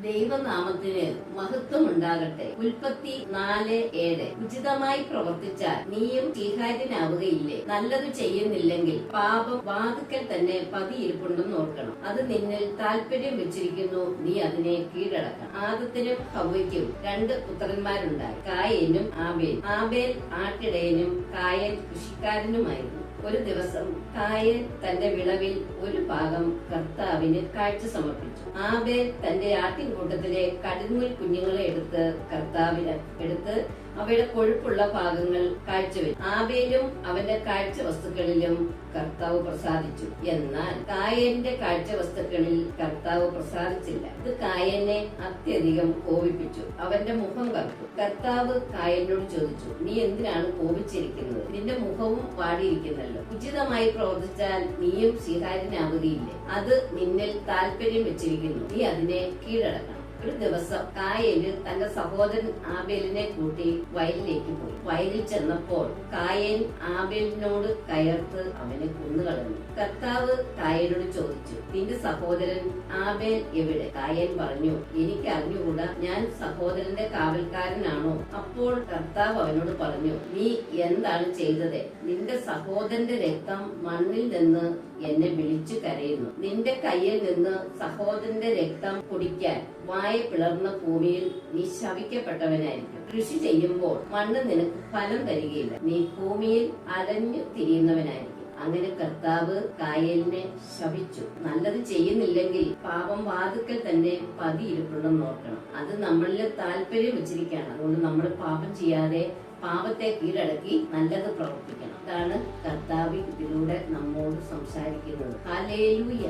ദൈവനാമത്തിന് മഹത്വം ഉണ്ടാകട്ടെ. ഉൽപ്പത്തി 4:7. ഉചിതമായി പ്രവർത്തിച്ചാൽ നീയും സ്വീകാര്യനാവുകയില്ലേ? നല്ലത് ചെയ്യുന്നില്ലെങ്കിൽ പാപം വാതിക്കൽ തന്നെ പതിയിരിപ്പുണ്ടെന്ന് ഓർക്കണം. അത് നിന്നിൽ താല്പര്യം വെച്ചിരിക്കുന്നു, നീ അതിനെ കീഴടക്കണം. ആദത്തിനും ഹവ്വയ്ക്കും 2 പുത്രന്മാരുണ്ടായി, കായേനും ആബേൽ. ആബേൽ ആട്ടിടയനും കായൻ കൃഷിക്കാരനുമായിരുന്നു. ഒരു ദിവസം കായൻ തന്റെ വിളവിൽ ഒരു ഭാഗം കർത്താവിന് കാഴ്ച സമർപ്പിച്ചു. ആബേൽ തന്റെ ആട്ടിൻകൂട്ടത്തിലെ കടിഞ്ഞൂൽ കുഞ്ഞുങ്ങളെ എടുത്ത് അവയുടെ കൊഴുപ്പുള്ള ഭാഗങ്ങൾ കാഴ്ചവെച്ചു. ആബേലും അവന്റെ കാഴ്ച വസ്തുക്കളിലും കർത്താവ് പ്രസാദിച്ചു. എന്നാൽ കായന്റെ കാഴ്ച വസ്തുക്കളിൽ കർത്താവ് പ്രസാദിച്ചില്ല. ഇത് കായനെ അത്യധികം കോപിപ്പിച്ചു. അവന്റെ മുഖം കറുത്തു. കർത്താവ് കായനോട് ചോദിച്ചു, നീ എന്തിനാണ് കോപിച്ചിരിക്കുന്നത്? നിന്റെ മുഖവും വാടിയിരിക്കുന്നല്ലോ. ഉചിതമായി പ്രവർത്തിച്ചാൽ നീയും സ്വീകാര്യനാവുകയില്ലേ? അത് നിന്നിൽ താല്പര്യം വെച്ചിരിക്കുന്നു, നീ അതിനെ കീഴടക്കണം. ഒരു ദിവസം കായന് തന്റെ സഹോദരൻ ആബേലിനെ കൂട്ടി വയലിലേക്ക് പോയി. വയലിൽ ചെന്നപ്പോൾ കായൻ ആബേലിനോട് കയർത്ത് അവനെ കൊന്നുകളഞ്ഞു. കർത്താവ് കായനോട് ചോദിച്ചു, നിന്റെ സഹോദരൻ ആബേൽ എവിടെ? കായൻ പറഞ്ഞു, എനിക്ക് അറിഞ്ഞുകൂടാ, ഞാൻ സഹോദരന്റെ കാവൽക്കാരനാണോ? അപ്പോൾ കർത്താവ് അവനോട് പറഞ്ഞു, നീ എന്താണ് ചെയ്തത്? നിന്റെ സഹോദരന്റെ രക്തം മണ്ണിൽ നിന്ന് എന്നെ വിളിച്ചു കരയുന്നു. നിന്റെ കയ്യിൽ നിന്ന് സഹോദരന്റെ രക്തം കുടിക്കാൻ വായ പിളർന്ന ഭൂമിയിൽ നീ ശപിക്കപ്പെട്ടവനായിരിക്കും. കൃഷി ചെയ്യുമ്പോൾ മണ്ണ് നിനക്ക് ഫലം തരികയില്ല, നീ ഭൂമിയിൽ അലഞ്ഞു തിരിയുന്നവനായിരിക്കും. അങ്ങനെ കർത്താവ് കായലിനെ ശപിച്ചു. നല്ലത് ചെയ്യുന്നില്ലെങ്കിൽ പാപം വാതിക്കൽ തന്നെ പതിയിരിപ്പുണ്ടെന്ന് നോക്കണം. അത് നമ്മളിൽ താല്പര്യം വെച്ചിരിക്കുകയാണ്. അതുകൊണ്ട് നമ്മൾ പാപം ചെയ്യാതെ പാപത്തെ കീഴടക്കി നല്ലത് പ്രവർത്തിക്കണം. അതാണ് കർത്താവ് ഇതിലൂടെ നമ്മോട് സംസാരിക്കുന്നത്. ഹല്ലേലൂയ.